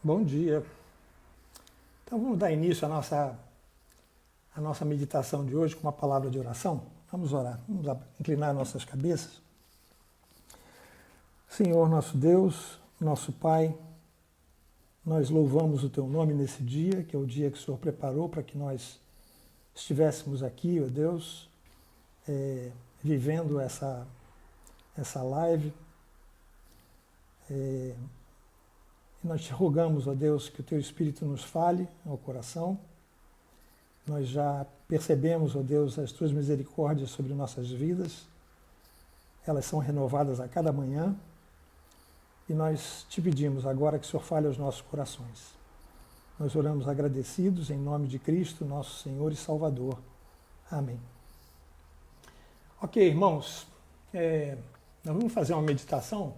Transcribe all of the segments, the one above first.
Bom dia. Então vamos dar início à nossa meditação de hoje com uma palavra de oração. Vamos orar, vamos inclinar nossas cabeças. Senhor, nosso Deus, nosso Pai, nós louvamos o Teu nome nesse dia, que é o dia que o Senhor preparou para que nós estivéssemos aqui, ó Deus, vivendo essa live. E nós te rogamos, ó Deus, que o Teu Espírito nos fale ao coração. Nós já percebemos, ó Deus, as Tuas misericórdias sobre nossas vidas. Elas são renovadas a cada manhã. E nós te pedimos agora que o Senhor fale aos nossos corações. Nós oramos agradecidos em nome de Cristo, nosso Senhor e Salvador. Amém. Ok, irmãos, nós vamos fazer uma meditação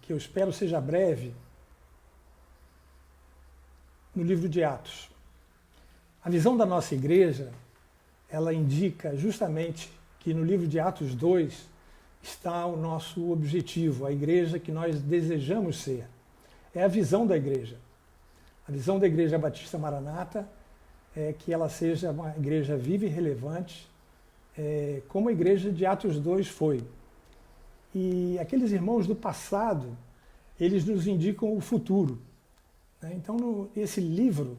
que eu espero seja breve, no livro de Atos. A visão da nossa igreja, ela indica justamente que no livro de Atos 2 está o nosso objetivo, a igreja que nós desejamos ser. É a visão da igreja. A visão da Igreja Batista Maranata é que ela seja uma igreja viva e relevante, como a igreja de Atos 2 foi. E aqueles irmãos do passado, eles nos indicam o futuro. Então, esse livro,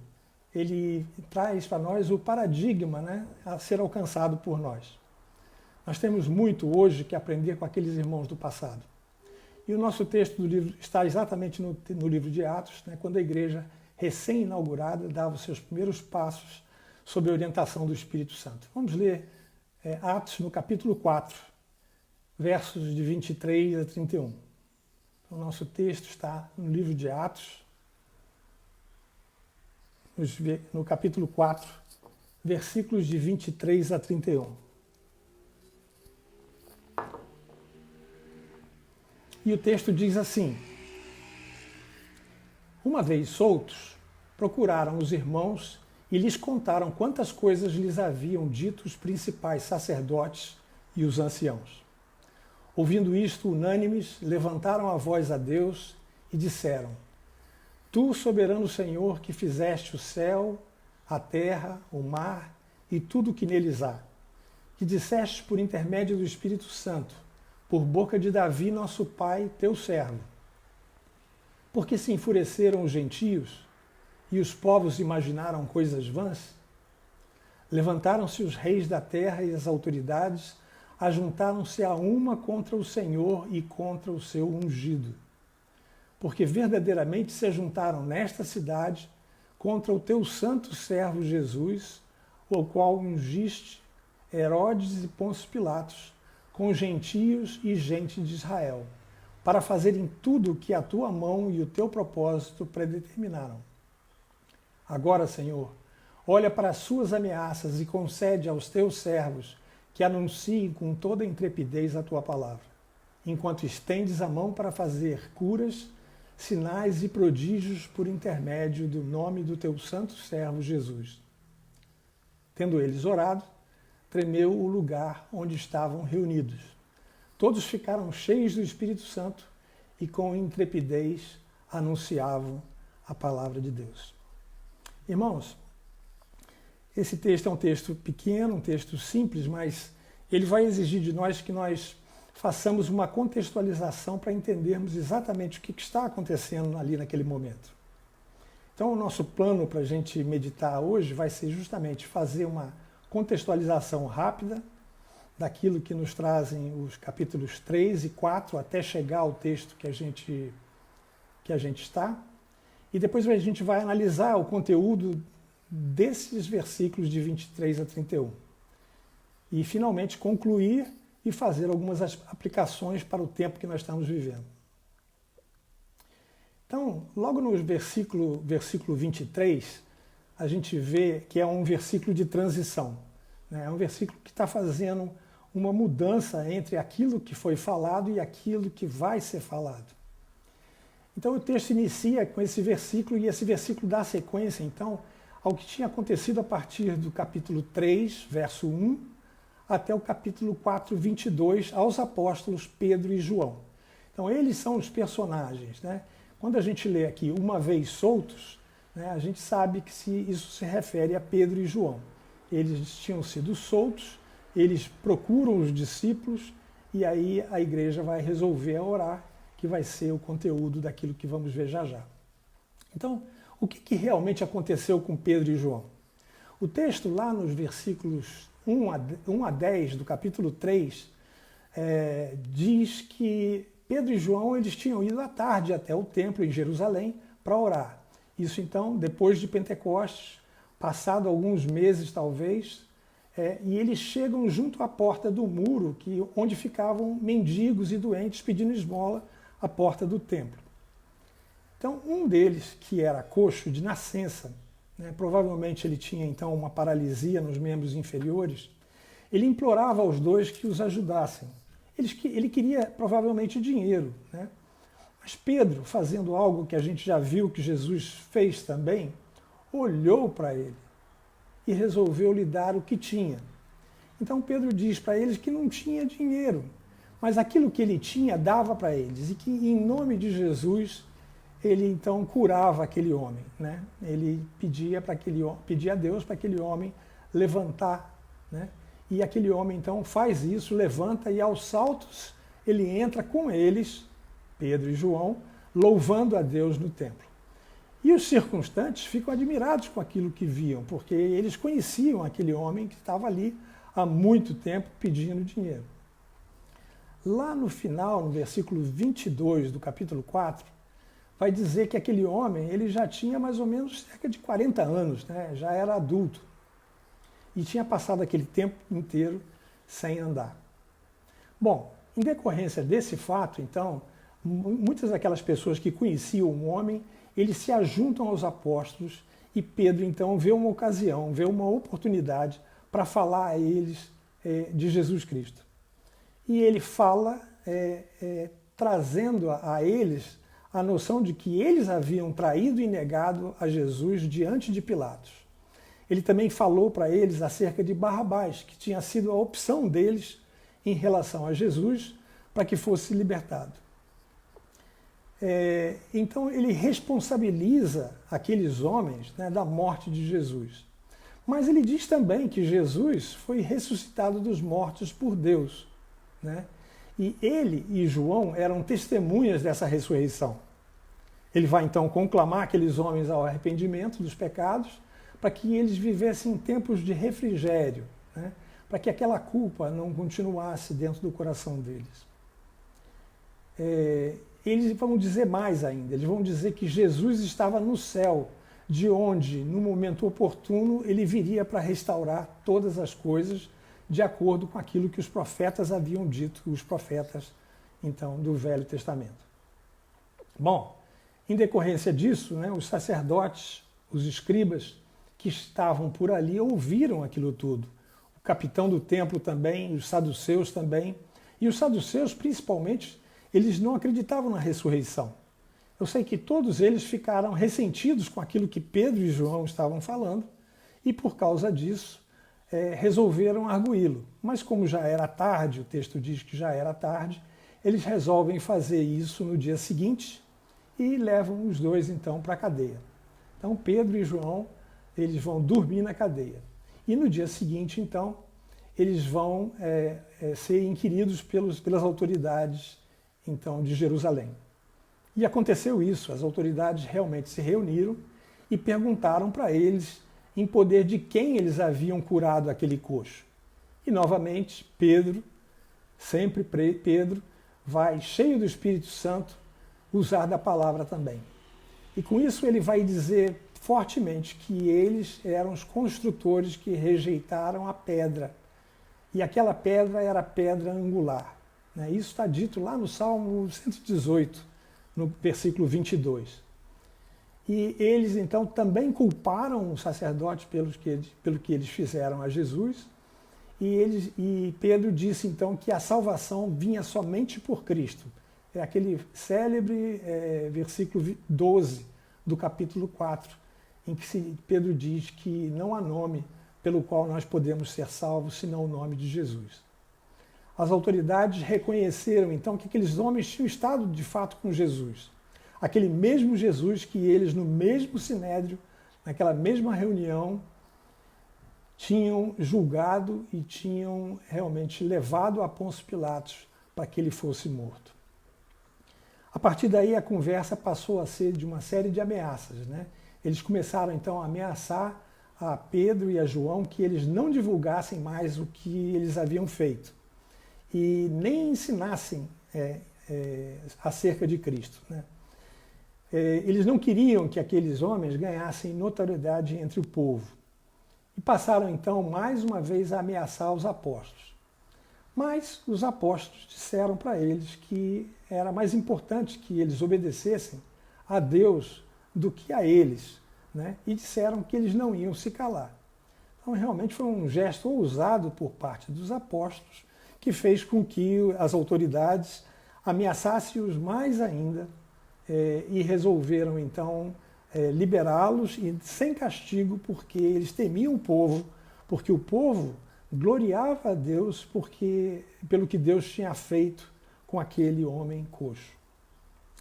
ele traz para nós o paradigma, a ser alcançado por nós. Nós temos muito hoje que aprender com aqueles irmãos do passado. E o nosso texto do livro está exatamente no livro de Atos, quando a igreja recém-inaugurada dava os seus primeiros passos sob a orientação do Espírito Santo. Vamos ler Atos no capítulo 4. Versos de 23 a 31. O nosso texto está no livro de Atos, no capítulo 4, versículos de 23 a 31. E o texto diz assim: Uma vez soltos, procuraram os irmãos e lhes contaram quantas coisas lhes haviam dito os principais sacerdotes e os anciãos. Ouvindo isto, unânimes, levantaram a voz a Deus e disseram: Tu, soberano Senhor, que fizeste o céu, a terra, o mar e tudo o que neles há, que disseste por intermédio do Espírito Santo, por boca de Davi, nosso pai, teu servo. Porque se enfureceram os gentios e os povos imaginaram coisas vãs? Levantaram-se os reis da terra e as autoridades, ajuntaram-se a uma contra o Senhor e contra o seu ungido. Porque verdadeiramente se ajuntaram nesta cidade contra o teu santo servo Jesus, o qual ungiste Herodes e Pôncio Pilatos, com gentios e gente de Israel, para fazerem tudo o que a tua mão e o teu propósito predeterminaram. Agora, Senhor, olha para as suas ameaças e concede aos teus servos que anunciem com toda a intrepidez a tua palavra, enquanto estendes a mão para fazer curas, sinais e prodígios por intermédio do nome do teu santo servo Jesus. Tendo eles orado, tremeu o lugar onde estavam reunidos. Todos ficaram cheios do Espírito Santo e com intrepidez anunciavam a palavra de Deus. Irmãos, esse texto é um texto pequeno, um texto simples, mas ele vai exigir de nós que nós façamos uma contextualização para entendermos exatamente o que está acontecendo ali naquele momento. Então, o nosso plano para a gente meditar hoje vai ser justamente fazer uma contextualização rápida daquilo que nos trazem os capítulos 3 e 4 até chegar ao texto que a gente está. E depois a gente vai analisar o conteúdo desses versículos de 23 a 31. E, finalmente, concluir e fazer algumas aplicações para o tempo que nós estamos vivendo. Então, logo no versículo 23, a gente vê que é um versículo de transição. É um versículo que está fazendo uma mudança entre aquilo que foi falado e aquilo que vai ser falado. Então, o texto inicia com esse versículo e esse versículo dá sequência, então, ao que tinha acontecido a partir do capítulo 3, verso 1, até o capítulo 4, 22, aos apóstolos Pedro e João. Então, eles são os personagens, Quando a gente lê aqui uma vez soltos, né, a gente sabe que isso se refere a Pedro e João. Eles tinham sido soltos, eles procuram os discípulos e aí a igreja vai resolver orar, que vai ser o conteúdo daquilo que vamos ver já já. Então, o que realmente aconteceu com Pedro e João? O texto lá nos versículos 1 a 10 do capítulo 3 diz que Pedro e João eles tinham ido à tarde até o templo em Jerusalém para orar. Isso então depois de Pentecostes, passado alguns meses talvez, e eles chegam junto à porta do muro onde ficavam mendigos e doentes pedindo esmola à porta do templo. Então um deles, que era coxo de nascença, né, provavelmente ele tinha então uma paralisia nos membros inferiores, ele implorava aos dois que os ajudassem. Ele queria provavelmente dinheiro, né? Mas Pedro, fazendo algo que a gente já viu que Jesus fez também, olhou para ele e resolveu lhe dar o que tinha. Então Pedro diz para eles que não tinha dinheiro, mas aquilo que ele tinha dava para eles e que em nome de Jesus ele então curava aquele homem, né? Ele pedia a Deus para aquele homem levantar, né? E aquele homem então faz isso, levanta e aos saltos ele entra com eles, Pedro e João, louvando a Deus no templo. E os circunstantes ficam admirados com aquilo que viam, porque eles conheciam aquele homem que estava ali há muito tempo pedindo dinheiro. Lá no final, no versículo 22 do capítulo 4, vai dizer que aquele homem ele já tinha mais ou menos cerca de 40 anos, né? Já era adulto. E tinha passado aquele tempo inteiro sem andar. Bom, em decorrência desse fato, então, muitas daquelas pessoas que conheciam o homem, eles se ajuntam aos apóstolos e Pedro, então, vê uma ocasião, vê uma oportunidade para falar a eles de Jesus Cristo. E ele fala trazendo a eles a noção de que eles haviam traído e negado a Jesus diante de Pilatos. Ele também falou para eles acerca de Barrabás, que tinha sido a opção deles em relação a Jesus para que fosse libertado. Então ele responsabiliza aqueles homens, né, da morte de Jesus. Mas ele diz também que Jesus foi ressuscitado dos mortos por Deus, né? E ele e João eram testemunhas dessa ressurreição. Ele vai então conclamar aqueles homens ao arrependimento dos pecados para que eles vivessem tempos de refrigério, né? Para que aquela culpa não continuasse dentro do coração deles. Eles vão dizer mais ainda, eles vão dizer que Jesus estava no céu, de onde, no momento oportuno, ele viria para restaurar todas as coisas de acordo com aquilo que os profetas haviam dito, os profetas, então, do Velho Testamento. Bom, em decorrência disso, né, os sacerdotes, os escribas que estavam por ali ouviram aquilo tudo. O capitão do templo também, os saduceus também. E os saduceus, principalmente, eles não acreditavam na ressurreição. Eu sei que todos eles ficaram ressentidos com aquilo que Pedro e João estavam falando e, por causa disso, resolveram arguí-lo. Mas como já era tarde, o texto diz que já era tarde, eles resolvem fazer isso no dia seguinte e levam os dois, então, para a cadeia. Então, Pedro e João, eles vão dormir na cadeia. E no dia seguinte, então, eles vão ser inquiridos pelas autoridades, então, de Jerusalém. E aconteceu isso, as autoridades realmente se reuniram e perguntaram para eles em poder de quem eles haviam curado aquele coxo. E novamente, Pedro, sempre Pedro, vai, cheio do Espírito Santo, usar da palavra também. E com isso ele vai dizer fortemente que eles eram os construtores que rejeitaram a pedra. E aquela pedra era a pedra angular. Isso está dito lá no Salmo 118, no versículo 22. E eles, então, também culparam os sacerdotes pelo que eles fizeram a Jesus. E Pedro disse, então, que a salvação vinha somente por Cristo. É aquele célebre versículo 12 do capítulo 4, em que Pedro diz que não há nome pelo qual nós podemos ser salvos, senão o nome de Jesus. As autoridades reconheceram, então, que aqueles homens tinham estado, de fato, com Jesus. aquele mesmo Jesus que eles, no mesmo sinédrio, naquela mesma reunião, tinham julgado e tinham realmente levado a Pôncio Pilatos para que ele fosse morto. A partir daí a conversa passou a ser de uma série de ameaças, né? Eles começaram então a ameaçar a Pedro e a João que eles não divulgassem mais o que eles haviam feito e nem ensinassem acerca de Cristo, né? Eles não queriam que aqueles homens ganhassem notoriedade entre o povo e passaram então mais uma vez a ameaçar os apóstolos. Mas os apóstolos disseram para eles que era mais importante que eles obedecessem a Deus do que a eles, né? E disseram que eles não iam se calar. Então realmente foi um gesto ousado por parte dos apóstolos que fez com que as autoridades ameaçassem-os mais ainda e resolveram então liberá-los e sem castigo porque eles temiam o povo, porque o povo gloriava a Deus pelo que Deus tinha feito com aquele homem coxo.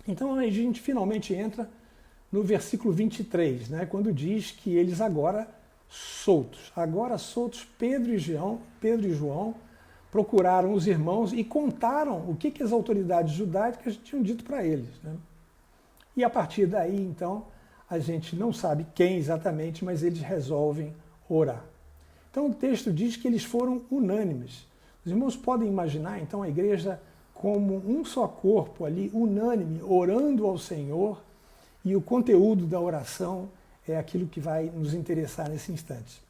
Então a gente finalmente entra no versículo 23, né, quando diz que eles agora soltos, Pedro e João procuraram os irmãos e contaram o que as autoridades judaicas tinham dito para eles, né? E a partir daí, então, a gente não sabe quem exatamente, mas eles resolvem orar. Então o texto diz que eles foram unânimes. Os irmãos podem imaginar, então, a igreja como um só corpo ali, unânime, orando ao Senhor, e o conteúdo da oração é aquilo que vai nos interessar nesse instante.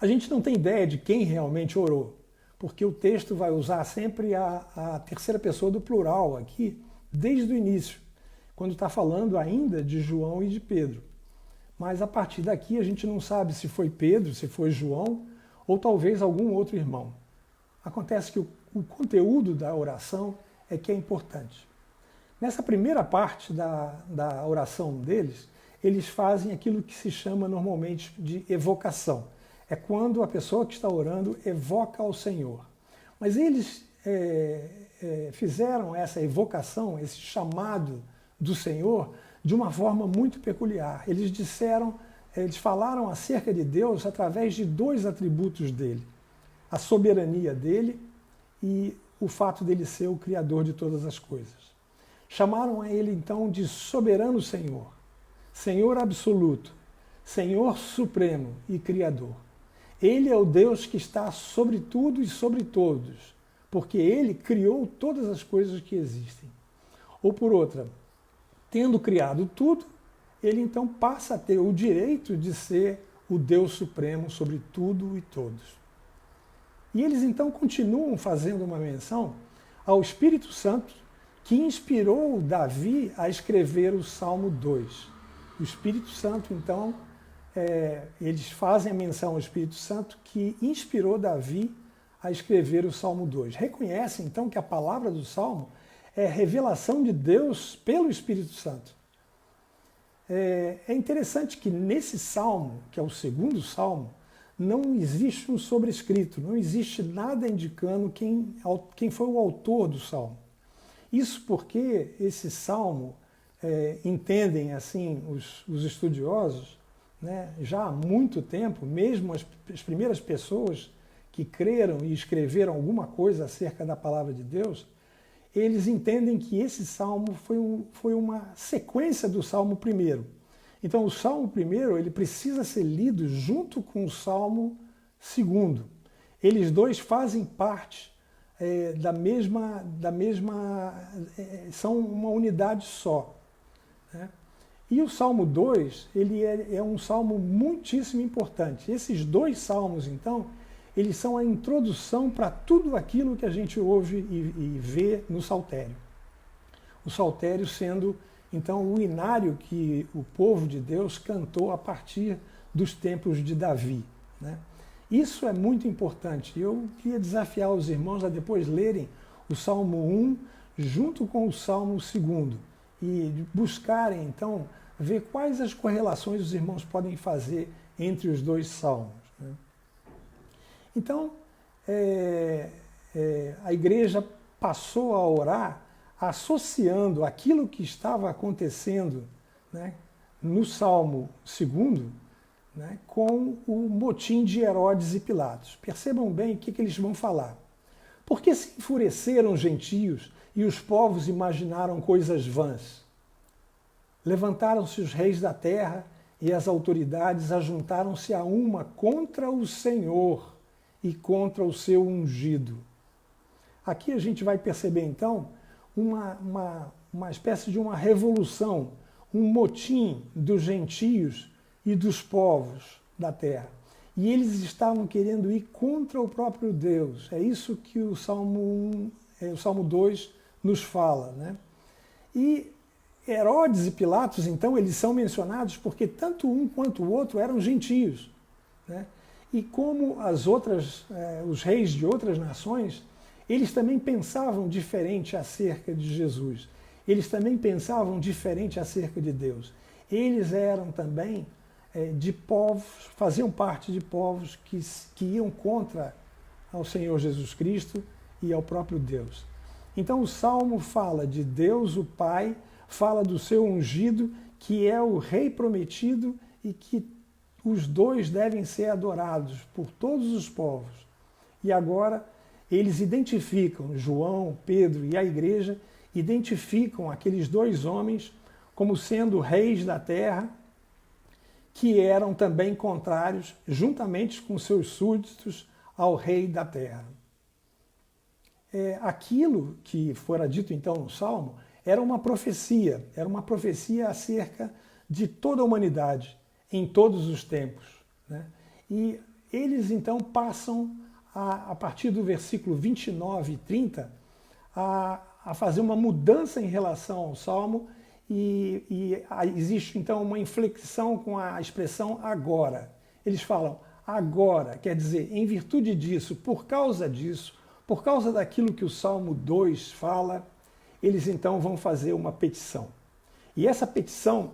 A gente não tem ideia de quem realmente orou, porque o texto vai usar sempre a terceira pessoa do plural aqui, desde o início, quando está falando ainda de João e de Pedro. Mas a partir daqui a gente não sabe se foi Pedro, se foi João ou talvez algum outro irmão. Acontece que o conteúdo da oração é que é importante. Nessa primeira parte da oração deles, eles fazem aquilo que se chama normalmente de evocação. É quando a pessoa que está orando evoca ao Senhor. Mas eles fizeram essa evocação, esse chamado do Senhor, de uma forma muito peculiar. Eles falaram acerca de Deus através de dois atributos dele: a soberania dele e o fato dele ser o Criador de todas as coisas. Chamaram a ele então de soberano Senhor, Senhor absoluto, Senhor supremo e Criador. Ele é o Deus que está sobre tudo e sobre todos, porque ele criou todas as coisas que existem. Ou por outra, tendo criado tudo, ele então passa a ter o direito de ser o Deus supremo sobre tudo e todos. E eles então continuam fazendo uma menção ao Espírito Santo que inspirou Davi a escrever o Salmo 2. O Espírito Santo, então, eles fazem a menção ao Espírito Santo que inspirou Davi a escrever o Salmo 2. Reconhecem, então, que a palavra do Salmo é revelação de Deus pelo Espírito Santo. É interessante que nesse Salmo, que é o segundo Salmo, não existe um sobrescrito, não existe nada indicando quem foi o autor do Salmo. Isso porque esse Salmo, entendem assim os estudiosos, né, já há muito tempo, mesmo as primeiras pessoas que creram e escreveram alguma coisa acerca da palavra de Deus, eles entendem que esse Salmo foi uma sequência do Salmo 1. Então o Salmo 1 ele precisa ser lido junto com o Salmo 2. Eles dois fazem parte são uma unidade só, né? E o Salmo 2, ele é um salmo muitíssimo importante. Esses dois salmos, então, eles são a introdução para tudo aquilo que a gente ouve e vê no Saltério. O Saltério sendo, então, o inário que o povo de Deus cantou a partir dos tempos de Davi, né? Isso é muito importante. Eu queria desafiar os irmãos a depois lerem o Salmo 1 junto com o Salmo 2 e buscarem, então, ver quais as correlações os irmãos podem fazer entre os dois salmos, né? Então, a igreja passou a orar associando aquilo que estava acontecendo, né, no Salmo 2, né, com o motim de Herodes e Pilatos. Percebam bem o que eles vão falar. Porque se enfureceram os gentios e os povos imaginaram coisas vãs? Levantaram-se os reis da terra e as autoridades ajuntaram-se a uma contra o Senhor e contra o seu ungido. Aqui a gente vai perceber então uma espécie de uma revolução, um motim dos gentios e dos povos da terra. E eles estavam querendo ir contra o próprio Deus. É isso que o Salmo 2 nos fala, né? E Herodes e Pilatos, então, eles são mencionados porque tanto um quanto o outro eram gentios, né? E como os reis de outras nações, eles também pensavam diferente acerca de Jesus. Eles também pensavam diferente acerca de Deus. Eles eram também de povos, faziam parte de povos que iam contra ao Senhor Jesus Cristo e ao próprio Deus. Então o Salmo fala de Deus, o Pai, fala do seu ungido, que é o Rei prometido e que os dois devem ser adorados por todos os povos. E agora eles identificam, João, Pedro e a igreja, identificam aqueles dois homens como sendo reis da terra, que eram também contrários, juntamente com seus súditos, ao rei da terra. Aquilo que fora dito então no Salmo era uma profecia acerca de toda a humanidade, em todos os tempos, né? E eles então passam, a partir do versículo 29 e 30, a fazer uma mudança em relação ao Salmo, e existe então uma inflexão com a expressão agora. Eles falam agora, quer dizer, em virtude disso, por causa daquilo que o Salmo 2 fala, eles então vão fazer uma petição. E essa petição,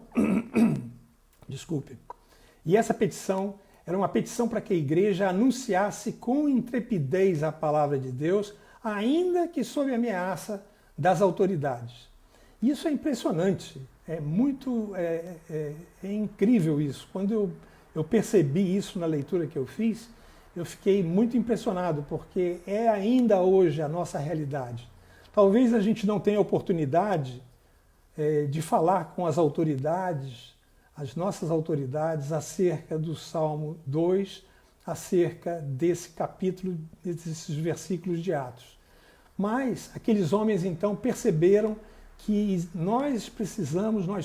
era uma petição para que a igreja anunciasse com intrepidez a palavra de Deus, ainda que sob ameaça das autoridades. Isso é impressionante, é incrível isso. Quando eu percebi isso na leitura que eu fiz, eu fiquei muito impressionado, porque é ainda hoje a nossa realidade. Talvez a gente não tenha oportunidade de falar com as autoridades, as nossas autoridades, acerca do Salmo 2, acerca desse capítulo, desses versículos de Atos. Mas aqueles homens então perceberam que nós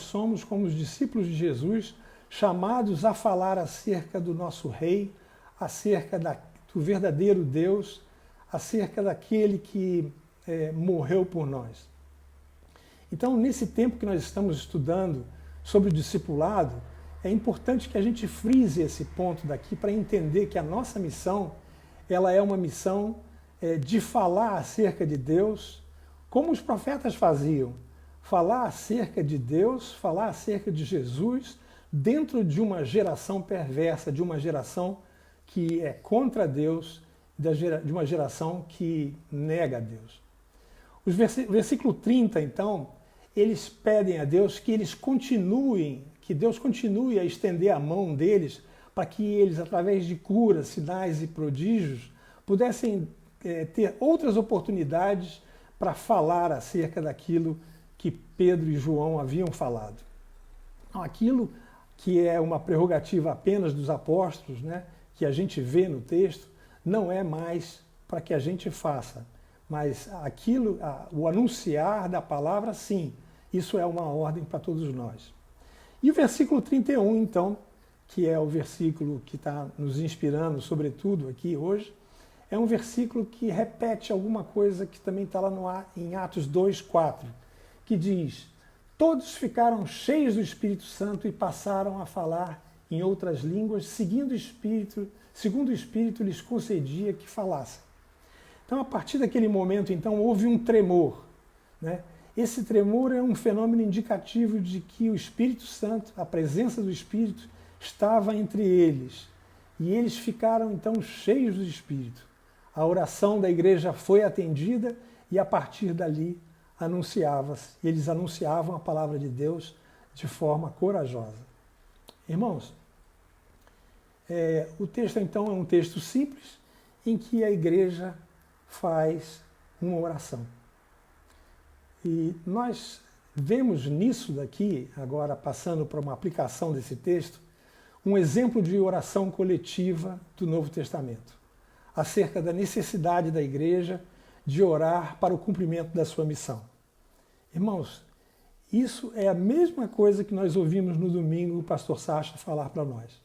somos como os discípulos de Jesus, chamados a falar acerca do nosso Rei, acerca do verdadeiro Deus, acerca daquele que morreu por nós. Então, nesse tempo que nós estamos estudando sobre o discipulado, é importante que a gente frise esse ponto daqui para entender que a nossa missão, ela é uma missão de falar acerca de Deus, como os profetas faziam, falar acerca de Deus, falar acerca de Jesus, dentro de uma geração perversa, de uma geração que é contra Deus, de uma geração que nega a Deus. O versículo 30, então, eles pedem a Deus que Deus continue a estender a mão deles para que eles, através de curas, sinais e prodígios, pudessem ter outras oportunidades para falar acerca daquilo que Pedro e João haviam falado. Então, aquilo que é uma prerrogativa apenas dos apóstolos, né, que a gente vê no texto, não é mais para que a gente faça, mas o anunciar da palavra, sim, isso é uma ordem para todos nós. E o versículo 31, então, que é o versículo que está nos inspirando, sobretudo aqui hoje, é um versículo que repete alguma coisa que também está lá em Atos 2:4, que diz: todos ficaram cheios do Espírito Santo e passaram a falar em outras línguas, segundo o Espírito lhes concedia que falassem. Então, a partir daquele momento, então, houve um tremor, né? Esse tremor é um fenômeno indicativo de que o Espírito Santo, a presença do Espírito, estava entre eles. E eles ficaram, então, cheios do Espírito. A oração da igreja foi atendida e, a partir dali, eles anunciavam a palavra de Deus de forma corajosa. Irmãos, o texto então é um texto simples em que a igreja faz uma oração. E nós vemos nisso daqui, agora passando para uma aplicação desse texto, um exemplo de oração coletiva do Novo Testamento, acerca da necessidade da igreja de orar para o cumprimento da sua missão. Irmãos, isso é a mesma coisa que nós ouvimos no domingo o pastor Sacha falar para nós.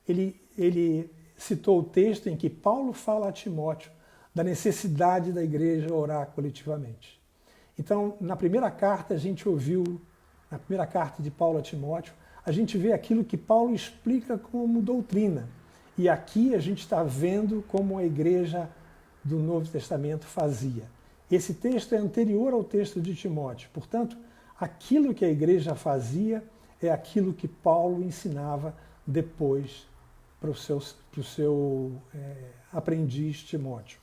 Ele citou o texto em que Paulo fala a Timóteo da necessidade da igreja orar coletivamente. Então, na primeira carta a gente ouviu, na primeira carta de Paulo a Timóteo, a gente vê aquilo que Paulo explica como doutrina. E aqui a gente está vendo como a igreja do Novo Testamento fazia. Esse texto é anterior ao texto de Timóteo. Portanto, aquilo que a igreja fazia é aquilo que Paulo ensinava depois para o seu aprendiz Timóteo.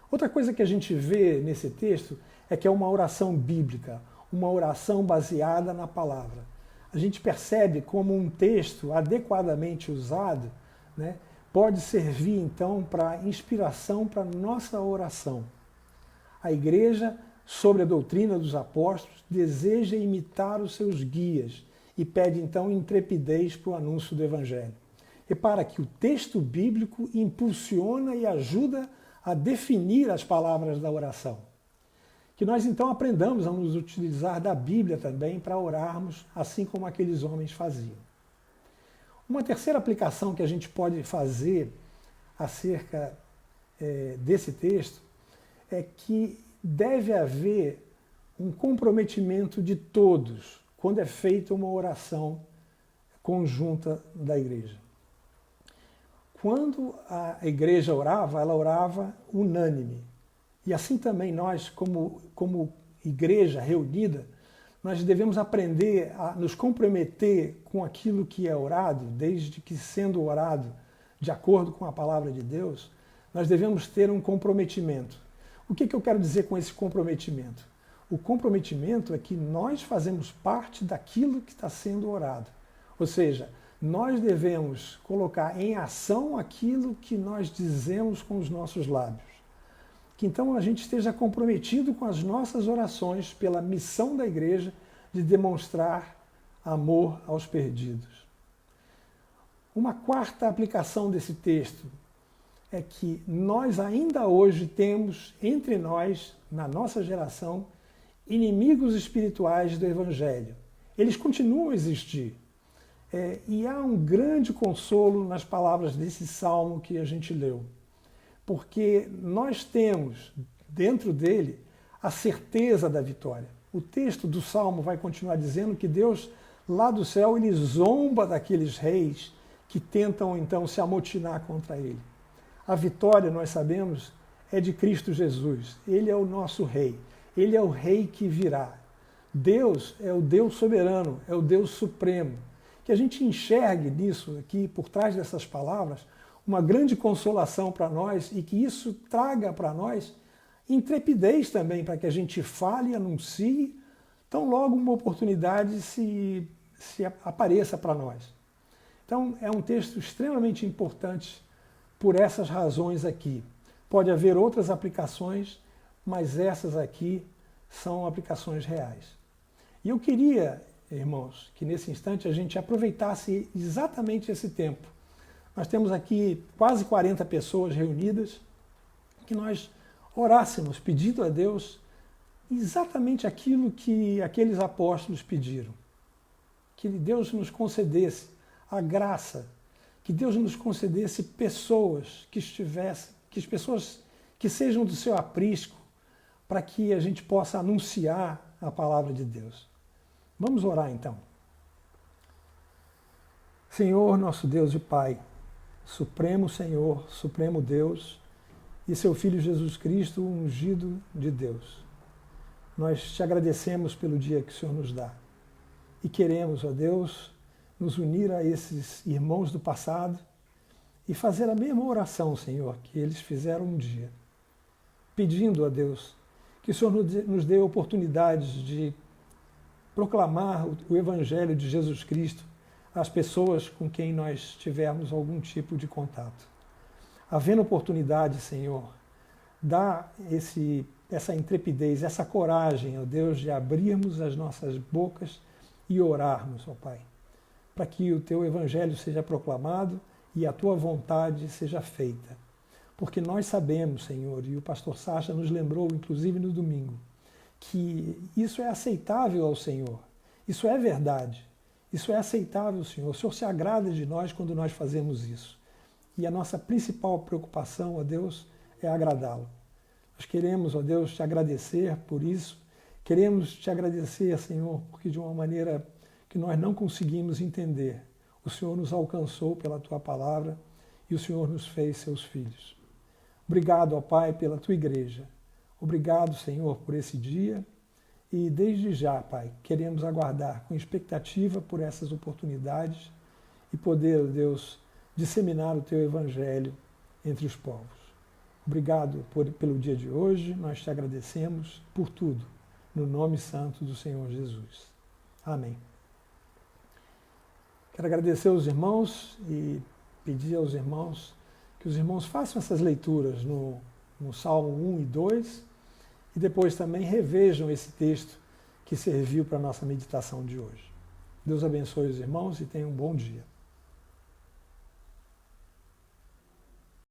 Outra coisa que a gente vê nesse texto é que é uma oração bíblica, uma oração baseada na palavra. A gente percebe como um texto adequadamente usado, né, pode servir então para inspiração para a nossa oração. A igreja, sobre a doutrina dos apóstolos, deseja imitar os seus guias e pede então intrepidez para o anúncio do evangelho. Repara que o texto bíblico impulsiona e ajuda a definir as palavras da oração. Que nós então aprendamos a nos utilizar da Bíblia também para orarmos, assim como aqueles homens faziam. Uma terceira aplicação que a gente pode fazer acerca desse texto é que deve haver um comprometimento de todos quando é feita uma oração conjunta da igreja. Quando a igreja orava, ela orava unânime. E assim também nós, como igreja reunida, nós devemos aprender a nos comprometer com aquilo que é orado, desde que sendo orado de acordo com a palavra de Deus, nós devemos ter um comprometimento. O que eu quero dizer com esse comprometimento? O comprometimento é que nós fazemos parte daquilo que está sendo orado. Ou seja, nós devemos colocar em ação aquilo que nós dizemos com os nossos lábios. Que então a gente esteja comprometido com as nossas orações pela missão da igreja de demonstrar amor aos perdidos. Uma quarta aplicação desse texto é que nós ainda hoje temos entre nós, na nossa geração, inimigos espirituais do Evangelho. Eles continuam a existir. E há um grande consolo nas palavras desse salmo que a gente leu. Porque nós temos dentro dele a certeza da vitória. O texto do salmo vai continuar dizendo que Deus, lá do céu, ele zomba daqueles reis que tentam então se amotinar contra ele. A vitória, nós sabemos, é de Cristo Jesus. Ele é o nosso rei. Ele é o rei que virá. Deus é o Deus soberano, é o Deus supremo. Que a gente enxergue nisso aqui, por trás dessas palavras, uma grande consolação para nós e que isso traga para nós intrepidez também, para que a gente fale e anuncie, tão logo uma oportunidade se apareça para nós. Então, é um texto extremamente importante por essas razões aqui. Pode haver outras aplicações, mas essas aqui são aplicações reais. E eu queria, irmãos, que nesse instante a gente aproveitasse exatamente esse tempo. Nós temos aqui quase 40 pessoas reunidas, que nós orássemos pedindo a Deus exatamente aquilo que aqueles apóstolos pediram. Que Deus nos concedesse a graça, que Deus nos concedesse pessoas que pessoas que sejam do seu aprisco, para que a gente possa anunciar a palavra de Deus. Vamos orar então. Senhor, nosso Deus e Pai, Supremo Senhor, Supremo Deus e seu Filho Jesus Cristo, o ungido de Deus. Nós te agradecemos pelo dia que o Senhor nos dá e queremos, ó Deus, nos unir a esses irmãos do passado e fazer a mesma oração, Senhor, que eles fizeram um dia, pedindo a Deus Que o Senhor nos dê oportunidades de proclamar o Evangelho de Jesus Cristo às pessoas com quem nós tivermos algum tipo de contato. Havendo oportunidade, Senhor, dá essa intrepidez, essa coragem, ó Deus, de abrirmos as nossas bocas e orarmos, ó Pai, para que o Teu Evangelho seja proclamado e a Tua vontade seja feita. Porque nós sabemos, Senhor, e o pastor Sacha nos lembrou, inclusive no domingo, que isso é aceitável ao Senhor. Isso é verdade. Isso é aceitável, Senhor. O Senhor se agrada de nós quando nós fazemos isso. E a nossa principal preocupação, ó Deus, é agradá-lo. Nós queremos, ó Deus, te agradecer por isso. Queremos te agradecer, Senhor, porque de uma maneira que nós não conseguimos entender, o Senhor nos alcançou pela Tua palavra e o Senhor nos fez seus filhos. Obrigado, ó Pai, pela Tua igreja. Obrigado, Senhor, por esse dia. E desde já, Pai, queremos aguardar com expectativa por essas oportunidades e poder, ó Deus, disseminar o Teu Evangelho entre os povos. Obrigado pelo dia de hoje. Nós te agradecemos por tudo. No nome santo do Senhor Jesus. Amém. Quero agradecer aos irmãos e pedir aos irmãos que os irmãos façam essas leituras no Salmo 1 e 2 e depois também revejam esse texto que serviu para a nossa meditação de hoje. Deus abençoe os irmãos e tenham um bom dia.